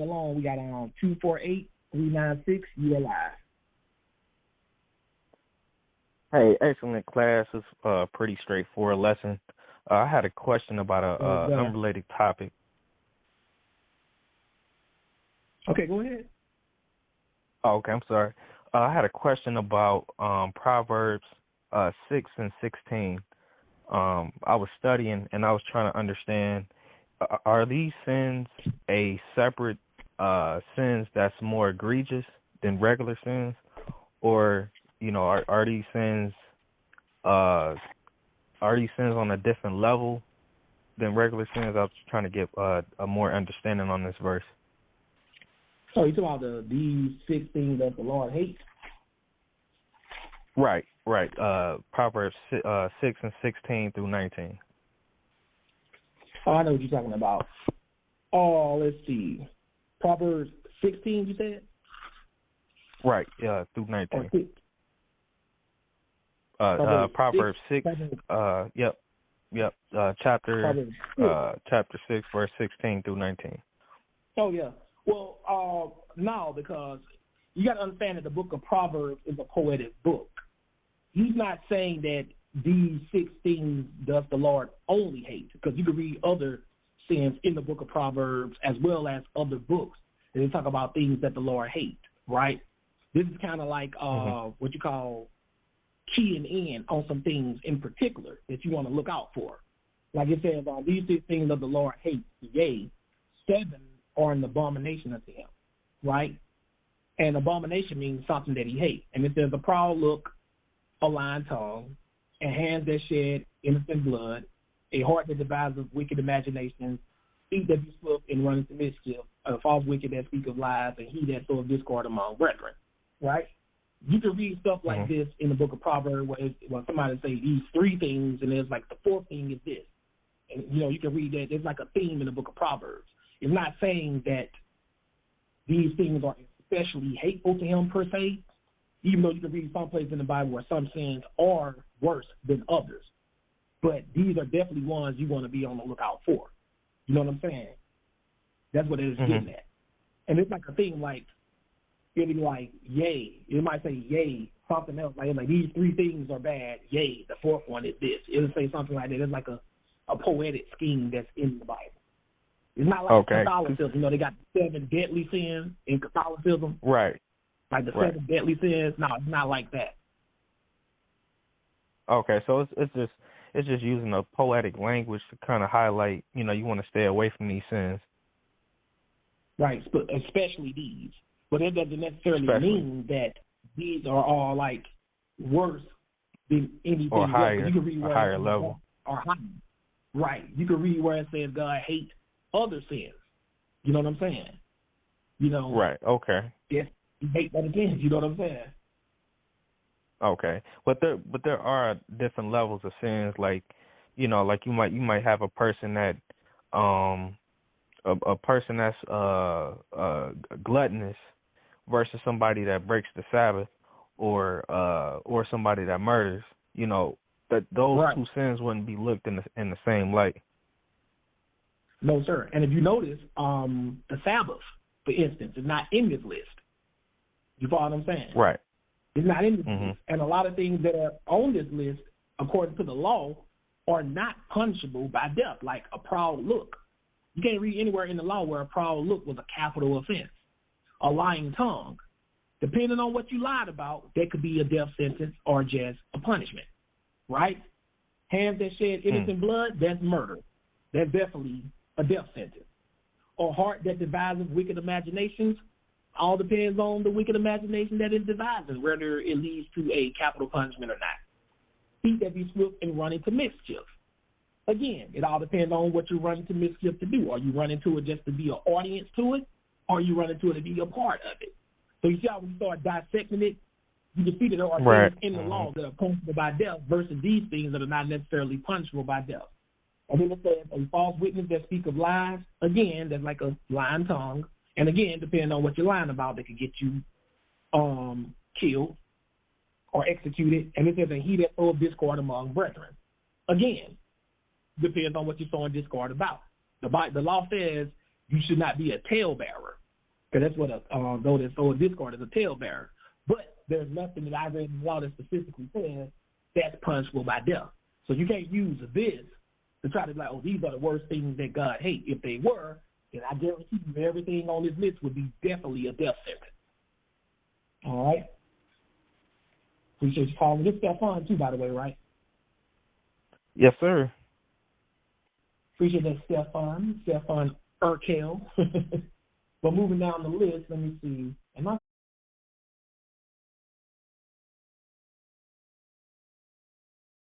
along. We got 248-396. You are live. Hey, excellent class. It's a pretty straightforward lesson. I had a question about a unrelated topic. Okay, go ahead. Oh, okay, I'm sorry. I had a question about Proverbs 6 and 16. I was studying and I was trying to understand, are these sins a separate sins that's more egregious than regular sins, or are these sins on a different level than regular sins? I was trying to get a more understanding on this verse. So you talking about these 6 things that the Lord hates? Right. Proverbs 6 and 16 through 19. Oh, I know what you're talking about. Oh, let's see. Proverbs 16, you said? Right, through 19. Proverbs 6, yep. Chapter 6, verse 16 through 19. Oh, yeah. Well, no, because you got to understand that the book of Proverbs is a poetic book. He's not saying that these 6 things does the Lord only hate, because you can read other sins in the book of Proverbs as well as other books, and they talk about things that the Lord hates, right? This is kind of like what you call keying in on some things in particular that you want to look out for. Like it says, these 6 things of the Lord hates, yea, 7 are an abomination unto him, right? And abomination means something that he hates. And it says a proud look, a lying tongue, and hands that shed innocent blood, a heart that devises wicked imaginations, feet that be swift and run into mischief, a false wicked that speak of lies, and he that sows discord among brethren, right? You can read stuff like this in the book of Proverbs where somebody say these 3 things, and there's like the 4th thing is this. And, you can read that. There's like a theme in the book of Proverbs. It's not saying that these things are especially hateful to him per se, even though you can read some places in the Bible where some sins are worse than others. But these are definitely ones you want to be on the lookout for. You know what I'm saying? That's what it is getting at. And it's like a thing like, it'll be like, yay. It might say, yay, something else. Like these 3 things are bad, yay, the 4th one is this. It'll say something like that. It's like a poetic scheme that's in the Bible. It's not like Catholicism. They got the 7 deadly sins in Catholicism. Right. Like the 7 deadly sins. No, it's not like that. Okay, so it's just using a poetic language to kind of highlight, you want to stay away from these sins. Right, especially these. But it doesn't necessarily mean that these are all like worse than anything or higher, else. You can read a higher level. Or higher. Right. You can read where it says God hates other sins. You know what I'm saying? Right, okay. Yes, he hates other sins, you know what I'm saying? Okay. But there are different levels of sins, like you might have a person that a person that's gluttonous versus somebody that breaks the Sabbath, or somebody that murders. That those 2 sins wouldn't be looked in the same light. No, sir. And if you notice, the Sabbath, for instance, is not in this list. You follow what I'm saying? Right. It's not in this list. And a lot of things that are on this list, according to the law, are not punishable by death, like a proud look. You can't read anywhere in the law where a proud look was a capital offense. A lying tongue. Depending on what you lied about, that could be a death sentence or just a punishment. Right? Hands that shed innocent blood, that's murder. That's definitely a death sentence. Or heart that devises wicked imaginations, all depends on the wicked imagination that it devises, whether it leads to a capital punishment or not. Feet that be swift and run into mischief. Again, it all depends on what you run into mischief to do. Are you running to it just to be an audience to it, or are you running to it to be a part of it? So you see how when you start dissecting it, you can see that there are things in the law that are punishable by death versus these things that are not necessarily punishable by death. And then it says a false witness that speak of lies. Again, that's like a lying tongue. And again, depending on what you're lying about, that could get you killed or executed. And it says, and he that sows discord among brethren. Again, depends on what you're sowing discord about. The law says you should not be a talebearer. Because that's what those that sow discord is a talebearer. But there's nothing that I read in the law that specifically says that's punishable by death. So you can't use this to try to be like, oh, these are the worst things that God hates. If they were, then I guarantee you everything on this list would be definitely a death sentence. All right? Appreciate you calling. This is Stephon, too, by the way, right? Yes, sir. Appreciate that, Stephon Urkel. But moving down the list, let me see.